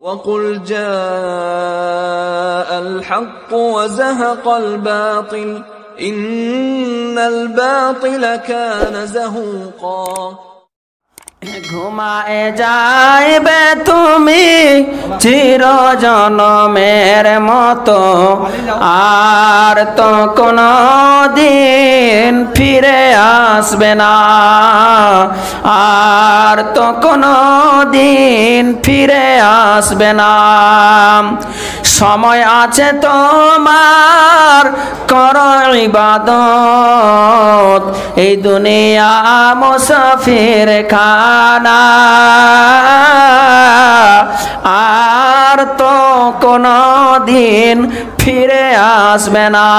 وقل جاء الحق وزهق الباطل إن الباطل كان زهوقا ঘুমায়ে যাইবে তুমি চিরজনমের মতো, আর তো কোনো দিন ফিরে আসবে না, আর তো কোনো দিন ফিরে আসবে না। সময় আছে তোমার, করো ইবাদত, এই দুনিয়া মুসাফির খানা, আর তো কোনো দিন ফিরে আসবে না।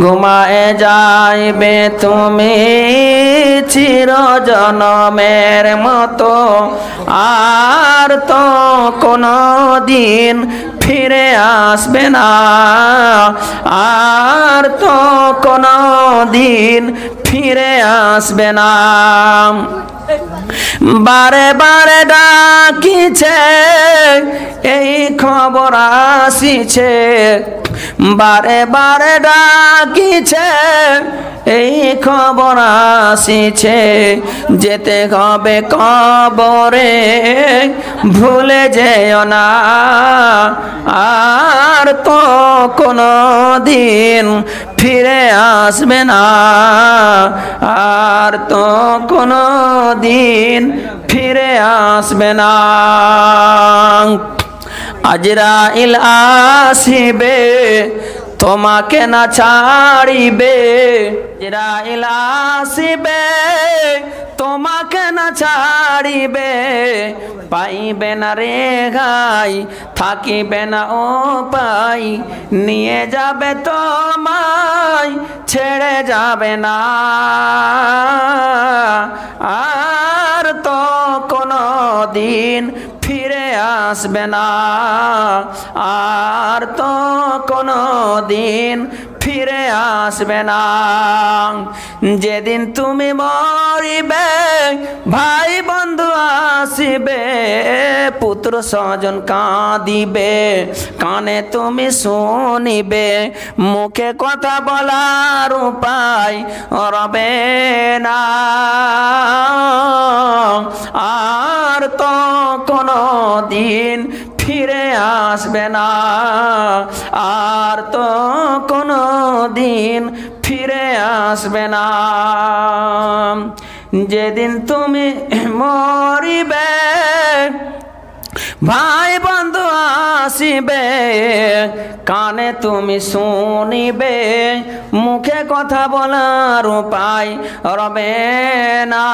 ঘুমায়ে যাইবে তুমি চিরজনমের মতো, আর তো কোনো দিন ফিরে আসবে না, আর তো কোনো দিন ফিরে আসবে না। বারে বারে ডাকিছে এই খবর আসিছে, বারে বারে ডাকিছে এই খবর আসিছে, যেতে হবে কবরে ভুলে যেও না, আর তো কোনো দিন ফিরে আসবে না, আর তো কোনো দিন ফিরে আসবে না। আজরাইল আসিবে তোমাকে না ছাড়িবে, আজরাইল আসিবে তোমাকে না ছাড়িবে, পাইবে না রেহাই থাকিবে না উপায়, নিয়ে যাবে তোমায় ছেড়ে যাবে না, আর তো কোনো দিন ফিরে আসবে না, আর তো কোনো দিন ফিরে আসবে না। যেদিন তুমি মরিবে ভাই বন্ধু আসিবে, পুত্র স্বজন কাঁদিবে, কানে তুমি শুনিবে, মুখে কথা বলার উপায় রবে না, আর তো কোনো দিন ফিরে আসবে না, আর তো কোনো দিন ফিরে আসবে না। যেদিন তুমি মরিবে ভাই বন্ধু আসিবে, কানে তুমি শুনিবে, মুখে কথা বলার উপায় রবে না,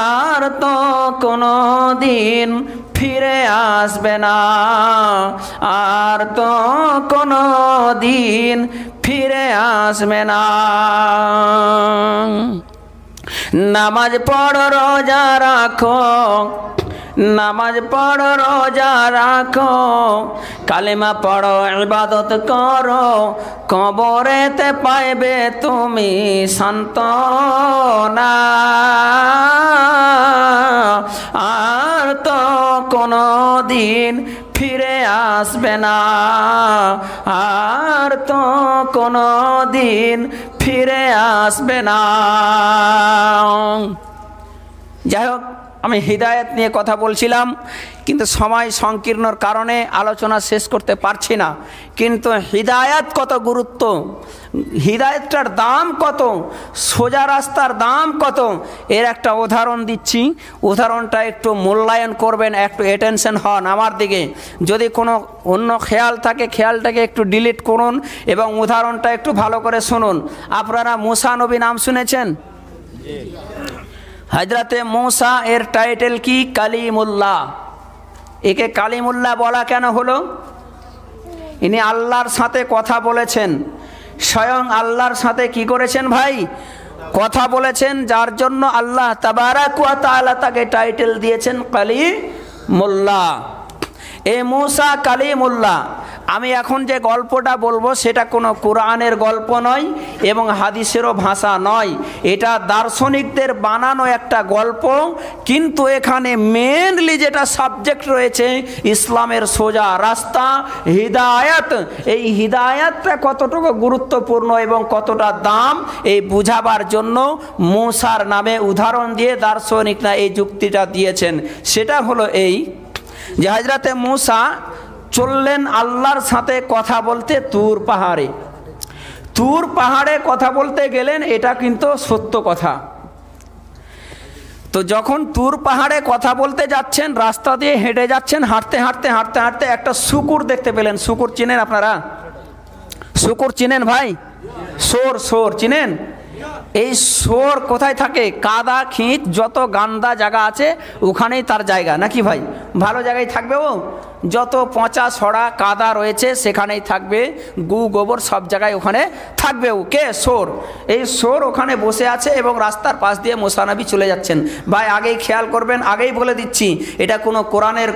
আর তো কোনো দিন ফিরে আসবে না, আর তো কোনো দিন ফিরে আসবে না। নামাজ পড়ো রোজা রাখো, নামাজ পড়ো রোজা রাখো, কালেমা পড়ো ইবাদত করো, কবরেতে পাইবে তুমি সান্ত্বনা, আর তো কোনো দিন ফিরে আসবে না, আর তো কোনো দিন ফিরে আসবে না। যাই হোক, আমি হিদায়াত নিয়ে কথা বলছিলাম, কিন্তু সময় সংকীর্ণর কারণে আলোচনা শেষ করতে পারছি না। কিন্তু হিদায়াত কত গুরুত্ব, হিদায়াতটার দাম কত, সোজা রাস্তার দাম কত, এর একটা উদাহরণ দিচ্ছি। উদাহরণটা একটু মূল্যায়ন করবেন, একটু অ্যাটেনশন হন আমার দিকে। যদি কোনো অন্য খেয়াল থাকে খেয়ালটাকে একটু ডিলিট করুন এবং উদাহরণটা একটু ভালো করে শুনুন। আপনারা মুসা নবী নাম শুনেছেন? হযরতে মুসা এর টাইটেল কি? কালিমুল্লাহ। একে কালিমুল্লাহ বলা কেন হলো? ইনি আল্লাহর সাথে কথা বলেছেন, স্বয়ং আল্লাহর সাথে কি করেছেন ভাই? কথা বলেছেন, যার জন্য আল্লাহ তাবারাক ওয়া তাআলা তাকে টাইটেল দিয়েছেন কালিমুল্লাহ। এ মুসা কালিমুল্লাহ। আমি এখন যে গল্পটা বলবো সেটা কোনো কোরআনের গল্প নয় এবং হাদিসেরও ভাষা নয়, এটা দার্শনিকদের বানানো একটা গল্প। কিন্তু এখানে মেনলি যেটা সাবজেক্ট রয়েছে ইসলামের সোজা রাস্তা, হিদায়াত। এই হিদায়াতটা কতটুকু গুরুত্বপূর্ণ এবং কতটা দাম এই বুঝাবার জন্য মুসার নামে উদাহরণ দিয়ে দার্শনিকরা এই যুক্তিটা দিয়েছেন। সেটা হলো এই যে হযরতে মুসা চললেন আল্লাহর সাথে কথা বলতে তুর পাহাড়ে। তুর পাহাড়ে কথা বলতে গেলেন, এটা কিন্তু সত্য কথা। তো যখন তুর পাহাড়ে কথা বলতে যাচ্ছেন, রাস্তা দিয়ে হেঁটে যাচ্ছেন, হাঁটতে হাঁটতে হাঁটতে হাঁটতে একটা শুকুর দেখতে পেলেন। শুকুর চিনেন আপনারা? শুকুর চিনেন ভাই? সোর চিনেন? এই সোর কোথায় থাকে? কাদা খিঁচ যত গান্দা জায়গা আছে ওখানেই তার জায়গা, নাকি ভাই? ভালো জায়গায় থাকবে ও? যত পচা ছড়া কাদা রয়েছে সেখানেই থাকবে, গু গোবর সব জায়গায় ওখানে থাকবে ও। কে? সোর। এই সোর ওখানে বসে আছে এবং রাস্তার পাশ দিয়ে মুসা নবী চলে যাচ্ছেন। ভাই আগেই খেয়াল করবেন, আগেই বলে দিচ্ছি, এটা কোনো কোরআনের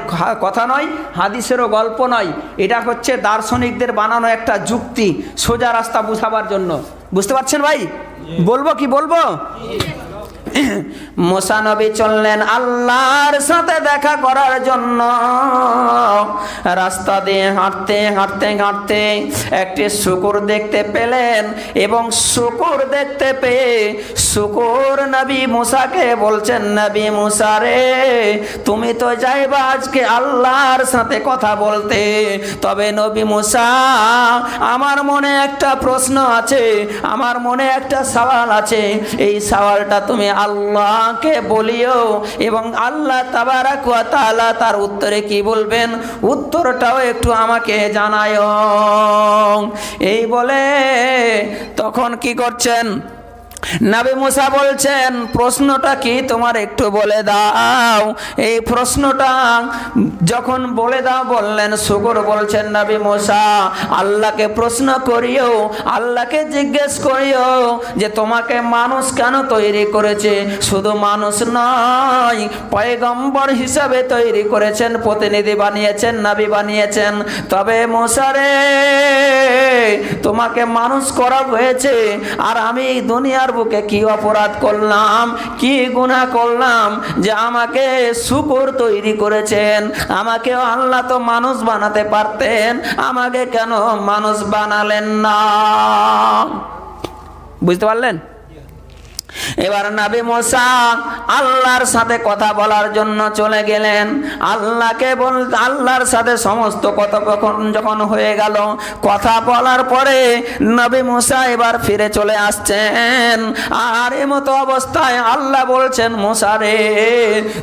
কথা নয়, হাদিসেরও গল্প নয়, এটা হচ্ছে দার্শনিকদের বানানো একটা যুক্তি সোজা রাস্তা বুঝাবার জন্য। বুঝতে পারছেন ভাই? বলবো কি বলবো? মুসা নবী চললেন আল্লাহর সাথে দেখা করার জন্য। রাস্তা দিয়ে হাঁটতে হাঁটতে হাঁটতে একটি শুকুর দেখতে পেলেন এবং শুকুর দেখতে পেয়ে শুকুর নবী মুসাকে বলছেন, নবী মুসা রে, তুমি তো যাইবা আজকে আল্লাহর সাথে কথা বলতে, তবে নবী মুসা আমার মনে একটা প্রশ্ন আছে, আমার মনে একটা সওয়াল আছে, এই সওয়ালটা তুমি আল্লাহকে বলিও এবং আল্লাহ তাবারাক ওয়া তাআলা তার উত্তরে কি বলবেন উত্তরটাও একটু আমাকে জানায়ো। এই বলে তখন কি করছেন নবী মুসা বলছেন, প্রশ্নটা কি তোমার একটু বলে দাও। এই প্রশ্নটা যখন বলে দাও বললেন, শুকুর বলছেন, নবী মুসা আল্লাহকে প্রশ্ন করিও, আল্লাহকে জিজ্ঞেস করিও যে তোমাকে মানুষ কেন তৈরি করেছে। শুধু মানুষ নয়, পয়গম্বর হিসাবে তৈরি করেছেন, প্রতিনিধি বানিয়েছেন, নবী বানিয়েছেন। তবে মুসা রে, তোমাকে মানুষ করা হয়েছে, আর আমি দুনিয়ার বুকে কি অপরাধ করলাম, কি গুনাহ করলাম যে আমাকে শুকুর তৈরি করেছেন। আমাকে আল্লাহ তো মানুষ বানাতে পারতেন, আমাকে কেন মানুষ বানালেন না? বুঝতে পারলেন? এবার নবী মুসা আল্লাহর সাথে কথা বলার জন্য চলে গেলেন। আল্লাহর সাথে সমস্ত কথোপকথন যখন হয়ে গেল, কথা বলার পরে নবী মুসা এবার ফিরে চলে আসছেন। আর এমতো অবস্থায় আল্লাহ বলছেন, মুসা রে,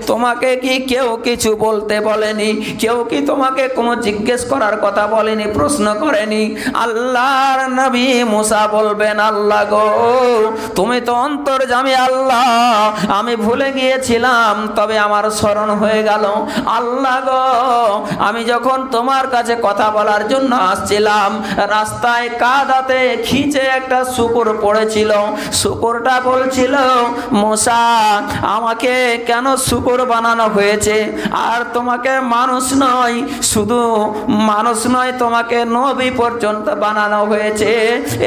তোমাকে কি কেউ কিছু বলতে বলেনি? কেউ কি তোমাকে কোনো জিজ্ঞেস করার কথা বলেনি, প্রশ্ন করেনি? আল্লাহর নবী মুসা বলবেন, আল্লাহ গো, তুমি তো অন্তর্যামী আল্লাহ, আমি ভুলে গিয়েছিলাম, তবে আমার স্মরণ হয়ে গেল। আল্লাহ গো, আমি যখন তোমার কাছে কথা বলার জন্য আসছিলাম, রাস্তায় কাদাতে খিঁচে একটা শুকুর পড়েছিল। শুকুরটা বলছিল, মুসা আমাকে কেন শুকুর বানানো হয়েছে? আর তোমাকে মানুষ নয়, শুধু মানুষ নয়, তোমাকে নবী পর্যন্ত বানানো হয়েছে।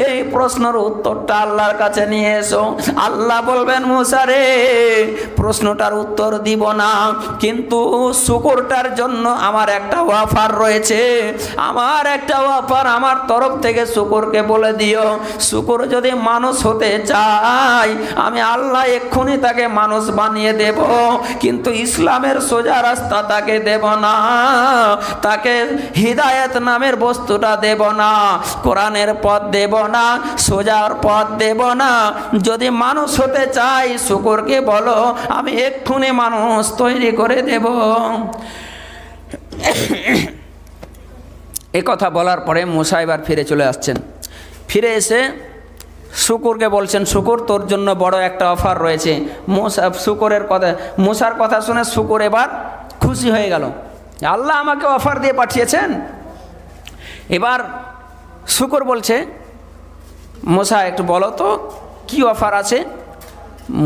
এই প্রশ্নের উত্তরটা আল্লাহর কাছে নিয়ে এসো। আল্লাহ বলবেন, মুসা রে, প্রশ্নটার উত্তর দিব না, কিন্তু শুকুরটার জন্য আমার একটা অফার রয়েছে। আমার একটা অফার, আমার তরফ থেকে শুকুরকে বলে দিও, শুকুর যদি মানুষ হতে চায় আমি আল্লাহ এক্ষুনি তাকে মানুষ বানিয়ে দেব, কিন্তু ইসলামের সোজা রাস্তা তাকে দেব না, তাকে হিদায়াত নামের বস্তুটা দেব না, কোরআনের পথ দেব না, সোজার পথ দেব না। যদি মানুষ হতে চাই শুকুরকে বলো, আমি এক্ষুনি মানুষ তৈরি করে দেব। এ কথা বলার পরে মুসা এবার ফিরে চলে আসছেন। ফিরে এসে শুকুরকে বলছেন, শুকুর তোর জন্য বড় একটা অফার রয়েছে। মুসার কথা শুনে শুকুর এবার খুশি হয়ে গেল, আল্লাহ আমাকে অফার দিয়ে পাঠিয়েছেন। এবার শুকুর বলছে, মুসা একটু বলো তো কি অফার আছে?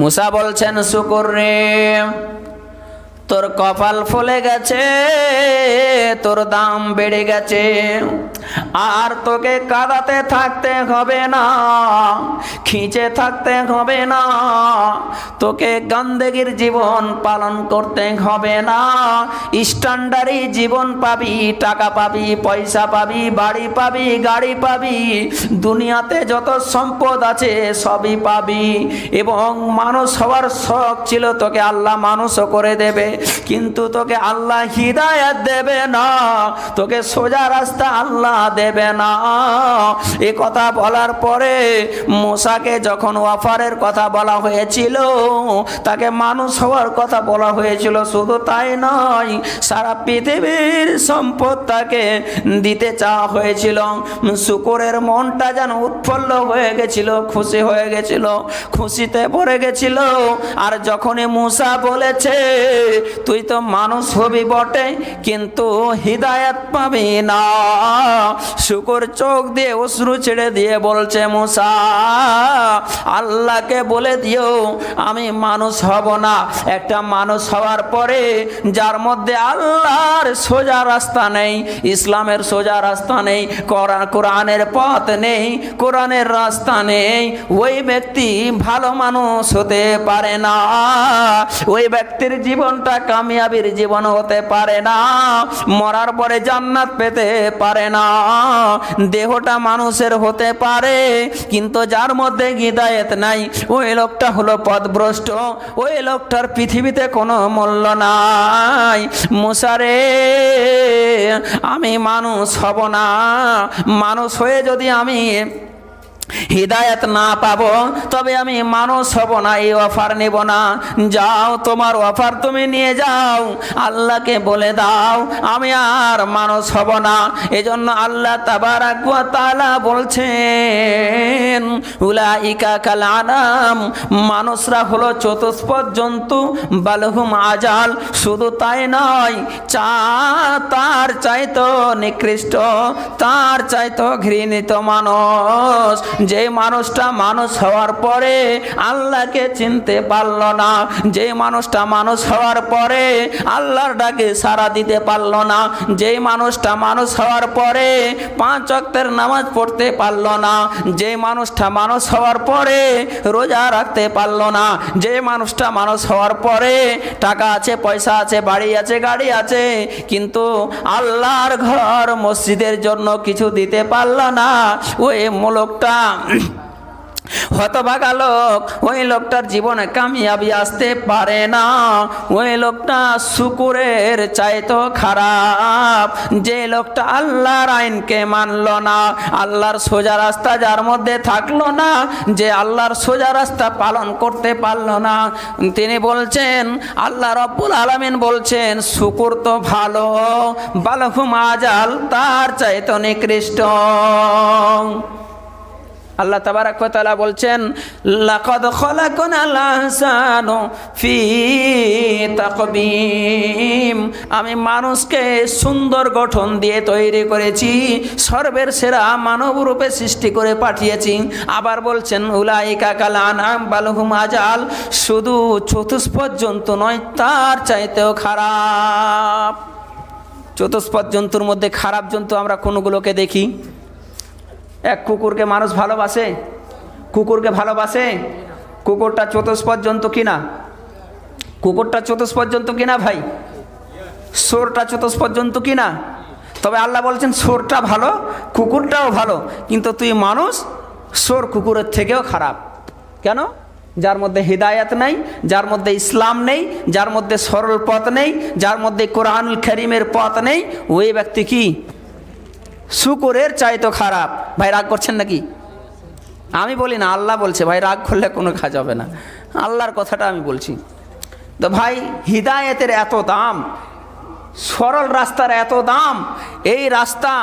মুসা বলছেন, শুকুর রে, তোর কপাল ফুলে গেছে, তোর দাম বেড়ে গেছে। আর তোকে কাঁদাতে থাকতে হবে না, খিঁচে থাকতে হবে না, তোকে গান্দেগির জীবন পালন করতে হবে না, স্ট্যান্ডার্ডি জীবন পাবি, টাকা পাবি, পয়সা পাবি, বাড়ি পাবি, গাড়ি পাবি, দুনিয়াতে যত সম্পদ আছে সবই পাবি। এবং মানুষ হওয়ার শখ ছিল, তোকে আল্লাহ মানুষও করে দেবে, কিন্তু তোকে আল্লাহ হিদায়াত দেবে না, তোকে সোজা রাস্তা আল্লাহ দেবে না। এ কথা বলার পরে মুসাকে যখন ওয়াফারের কথা বলা হয়েছিল, তাকে মানুষ হওয়ার কথা বলা হয়েছিল, শুধু তাই নয়, সারা পৃথিবীর সম্পদ তাকে দিতে চাওয়া হয়েছিল। শুকরের মনটা যেন উৎফুল্ল হয়ে গেছিল, খুশি হয়ে গেছিল, খুশিতে পড়ে গেছিল। আর যখনই মুসা বলেছে তুই তো মানুষ হবি বটে, কিন্তু হিদায়াত পাবি না, শুকর চোখ দিয়ে অশ্রু ছেড়ে দিয়ে বলছে, মুসা আল্লাহকে বলে দিও আমি মানুষ হব না। একটা মানুষ হওয়ার পরে যার মধ্যে আল্লাহর সোজা রাস্তা নেই, ইসলামের সোজা রাস্তা নেই, কোরআনের পথ নেই, কোরআনের রাস্তা নেই, ওই ব্যক্তি ভালো মানুষ হতে পারে না, ওই ব্যক্তির জীবনটা কামিয়াবির জীবন হতে পারে না, মরার পরে জান্নাত পেতে পারে না। দেহটা মানুষের হতে পারে, কিন্তু যার মধ্যে হিদায়াত নাই, ওই লোকটা হলো পথভ্রষ্ট, ওই লোকটার পৃথিবীতে কোনো মূল্য নাই। মুসা রে, আমি মানুষ হব না, মানুষ হয়ে যদি আমি হিদায়াত না পাবো তবে আমি মানুষ হব না, এই অফার নেব না। যাও, তোমার অফার তুমি নিয়ে যাও, আল্লাহকে বলে দাও আমি আর মানুষ হব না। এজন্য আল্লাহ তাবারাক ওয়া তাআলা বলছেন, উলাইকা কাল আনাম, মানুষরা হলো চতুষ্পদ জন্তু, বালহুম আজাল। শুধু তাই নয়, তার চাইতো নিকৃষ্ট, তার চাইতো ঘৃণিত মানুষ, যে মানুষটা মানুষ হওয়ার পরে আল্লাহকে চিনতে পারল না, যে মানুষটা মানুষ হওয়ার পরে আল্লাহর ডাকে সাড়া দিতে পারল না, যে মানুষটা মানুষ হওয়ার পরে 5 ওয়াক্তের নামাজ পড়তে পারল না, যে মানুষটা মানুষ হওয়ার পরে রোজা রাখতে পারল না, যে মানুষটা মানুষ হওয়ার পরে টাকা আছে, পয়সা আছে, বাড়ি আছে, গাড়ি আছে, কিন্তু আল্লাহর ঘর মসজিদের জন্য কিছু দিতে পারল না, ওই লোকটা হতভাগা লোক, ওই লোকটার জীবনে কামিয়াবি আসতে পারে না। ওই লোকটা শুকুরের চাইতো খারাপ, যে লোকটা আল্লাহর আইনকে মানল না, আল্লাহর সোজা রাস্তা যার মধ্যে থাকলো না, যে আল্লাহর সোজা রাস্তা পালন করতে পারল না। তিনি বলছেন, আল্লাহ রব্বুল আলামিন বলছেন, শুকুর তো ভালো, বালহুম আজাল, তার চাইতো নিকৃষ্ট। আল্লাহ তাবারাক ওয়া তাআলা বলছেন, লাকাদ খলাকনাল ইনসানা ফি তাকবীম, আমি মানুষকে সুন্দর গঠন দিয়ে তৈরি করেছি, সর্বের সেরা মানব রূপে সৃষ্টি করে পাঠিয়েছি। আবার বলছেন, উলাইকা কাল আনআম বালহুম আজাল, শুধু চতুষ্পদ জন্তু নয়, তার চাইতেও খারাপ। চতুষ্পদ জন্তুর মধ্যে খারাপ জন্তু আমরা কোনগুলোকে দেখি? এক কুকুরকে মানুষ ভালোবাসে? কুকুরকে ভালোবাসে? কুকুরটা চতুষ্পদ জন্তু কিনা? কুকুরটা চতুষ্পদ জন্তু কিনা ভাই? শোরটা চতুষ্পদ জন্তু কিনা? তবে আল্লাহ বলছেন শোরটা ভালো, কুকুরটাও ভালো, কিন্তু তুই মানুষ শোর কুকুরের থেকেও খারাপ। কেন? যার মধ্যে হিদায়াত নেই, যার মধ্যে ইসলাম নেই, যার মধ্যে সরল পথ নেই, যার মধ্যে কোরআনুল কারীমের পথ নেই, ওই ব্যক্তি কি শুকুরের চাইতো খারাপ। ভাই রাগ করছেন নাকি? আমি বলি না, আল্লাহ বলছে। ভাই রাগ করলে কোনো কাজ হবে না, আল্লাহর কথাটা আমি বলছি। তো ভাই, হিদায়াতের এত দাম, সরল রাস্তার এত দাম, এই রাস্তা,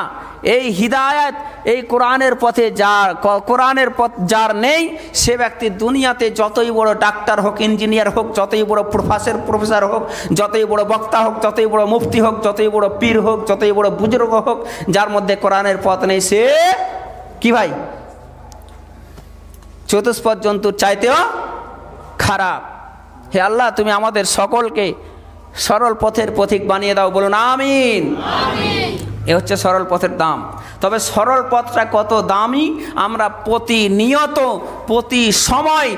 এই হিদায়াত, এই কোরআনের পথে যার, কোরআনের পথ যার নেই, সে ব্যক্তি দুনিয়াতে যতই বড় ডাক্তার হোক, ইঞ্জিনিয়ার হোক, যতই বড় প্রফেসর হোক, যতই বড় বক্তা হোক, যতই বড় মুফতি হোক, যতই বড় পীর হোক, যতই বড় বুজুর্গ হোক, যার মধ্যে কোরআনের পথ নেই, সে কি ভাই? চতুষ্পদ জন্তুর চাইতেও খারাপ। হে আল্লাহ, তুমি আমাদের সকলকে সরল পথের পথিক বানিয়ে দাও, বলুন আমিন। এ হচ্ছে সরল পথের দাম। তবে সরল পথটা কত দামি আমরা প্রতিনিয়ত প্রতি সময়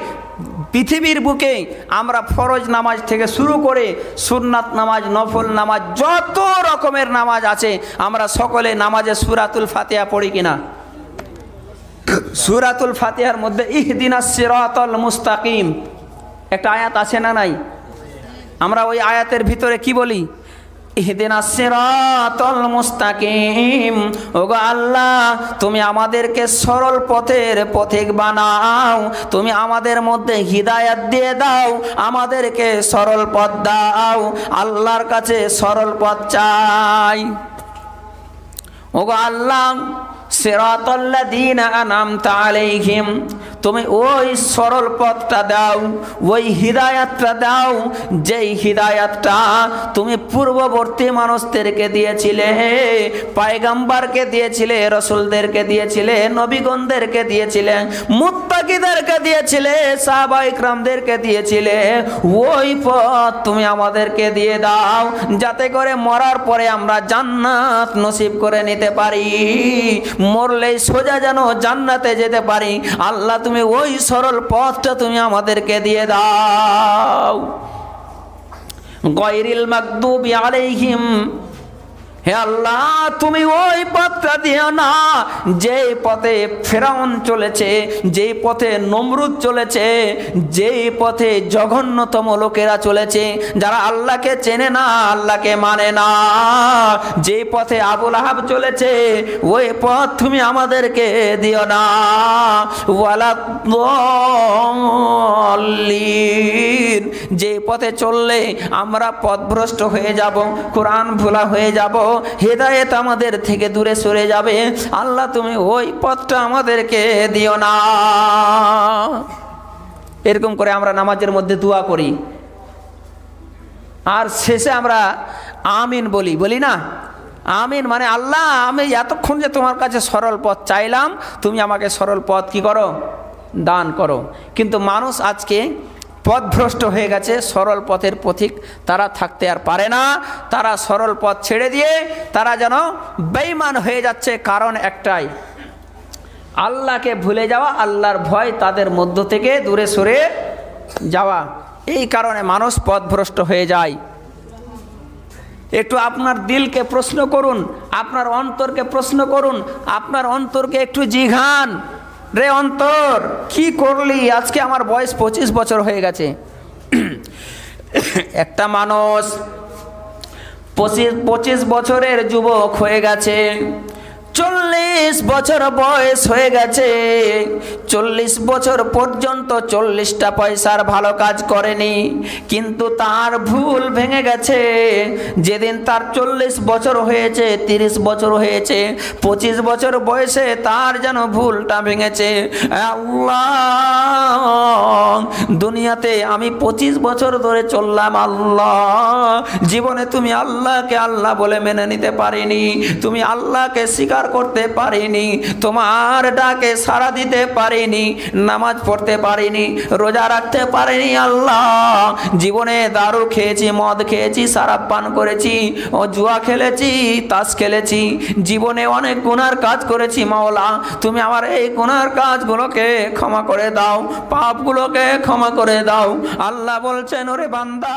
পৃথিবীর বুকে আমরা ফরজ নামাজ থেকে শুরু করে সুন্নাত নামাজ, নফল নামাজ, যত রকমের নামাজ আছে আমরা সকলে নামাজে সূরাতুল ফাতিহা পড়ি কিনা? সূরাতুল ফাতিহার মধ্যে ইহদিনাস সিরাতাল মুস্তাকিম একটা আয়াত আছে না নাই? আমরা ওই আয়াতের ভিতরে কি বলি? ইহদিনাস সিরাতাল মুস্তাকিম। ওগো আল্লাহ, তুমি আমাদেরকে সরল পথের পথিক বানাও, তুমি আমাদের মধ্যে হিদায়াত দিয়ে দাও, আমাদেরকে সরল পথ দাও। আল্লাহর কাছে সরল পথ চাই। ওগো আল্লাহ, সিরাতাল্লাযীনা আনআমতা আলাইহিম, তুমি ওই সরল পথটা দাও, ওই হিদায়াতটা দাও, যেই হিদায়াতটা তুমি পূর্ববর্তী মানুষদেরকে দিয়েছিলে, পয়গম্বরকে দিয়েছিলে, রাসূলদেরকে দিয়েছিলে, নবীগণদেরকে দিয়েছিলে, মুত্তাকিদেরকে দিয়েছিলে, সাহাবায়ে কিরামদেরকে দিয়েছিলে। ওই পথ তুমি আমাদেরকে দিয়ে দাও, যাতে করে মরার পরে আমরা জান্নাত নসিব করে নিতে পারি, মরলেই সোজা যেন জান্নাতে যেতে পারি। আল্লাহ, তুমি ওই সরল পথটা তুমি আমাদেরকে দিয়ে দাও। গায়রিল মাগদুবি আলাইহিম, হে আল্লাহ, তুমি ওই পথটা দিও না যেই পথে ফেরাউন চলেছে, যেই পথে নমরুদ চলেছে, যেই পথে জঘন্যতম লোকেরা চলেছে, যারা আল্লাহকে চেনে না, আল্লাহকে মানে না, যেই পথে আবু লাহাব চলেছে, ওই পথ তুমি আমাদেরকে দিও না। ওয়ালা দাল্লিন, যেই পথে চললে আমরা পথভ্রষ্ট হয়ে যাব, কোরআন ভোলা হয়ে যাব, হেদায়েত আমাদের থেকে দূরে সরে যাবে, আল্লাহ তুমি ওই পথটা আমাদেরকে দিও না। এরকম করে আমরা নামাজের মধ্যে দোয়া করি, আর শেষে আমরা আমিন বলি, বলি না? আমিন মানে আল্লাহ, আমি এতক্ষণ যে তোমার কাছে সরল পথ চাইলাম, তুমি আমাকে সরল পথ কি করো? দান করো। কিন্তু মানুষ আজকে পথভ্রষ্ট হয়ে গেছে, সরল পথের পথিক তারা থাকতে আর পারে না। তারা সরল পথ ছেড়ে দিয়ে তারা যেন বেঈমান হয়ে যাচ্ছে। কারণ একটাই, আল্লাহকে ভুলে যাওয়া, আল্লাহর ভয় তাদের মধ্য থেকে দূরে সরে যাওয়া। এই কারণে মানুষ পথভ্রষ্ট হয়ে যায়। একটু আপনার দিলকে প্রশ্ন করুন, আপনার অন্তরকে প্রশ্ন করুন, আপনার অন্তরকে একটু জিঘান, রে অন্তর, কি করলি? আজকে আমার বয়স 25 বছর হয়ে গেছে। একটা মানুষ 25 বছরের যুবক হয়ে গেছে, 40 বছর বয়স হয়ে গেছে, 40 বছর পর্যন্ত 40টা পয়সার ভালো কাজ করেনি, কিন্তু তার ভুল ভেঙে গেছে। যেদিন তার 40 বছর হয়েছে, 30 বছর হয়েছে, 25 বছর বয়সে তার যেন ভুলটা ভেঙেছে। আল্লাহ, দুনিয়াতে আমি 25 বছর ধরে চললাম, আল্লাহ, জীবনে তুমি আল্লাহকে আল্লাহ বলে মেনে নিতে পারিনি, তুমি আল্লাহকে স্বীকার করতে পারিনি, তোমার ডাকে সাড়া দিতে পারিনি, নামাজ পড়তে পারিনি, রোজা রাখতে পারিনি। আল্লাহ, জীবনে দারু খেয়েছি, মদ খেয়েছি, শরাব পান করেছি, ও জুয়া খেলেছি, তাস খেলেছি, জীবনে অনেক গুনার কাজ করেছি। মাওলা, তুমি আমার এই গুনার কাজগুলোকে ক্ষমা করে দাও, পাপগুলোকে ক্ষমা করে দাও। আল্লাহ বলছেন, ওরে বান্দা,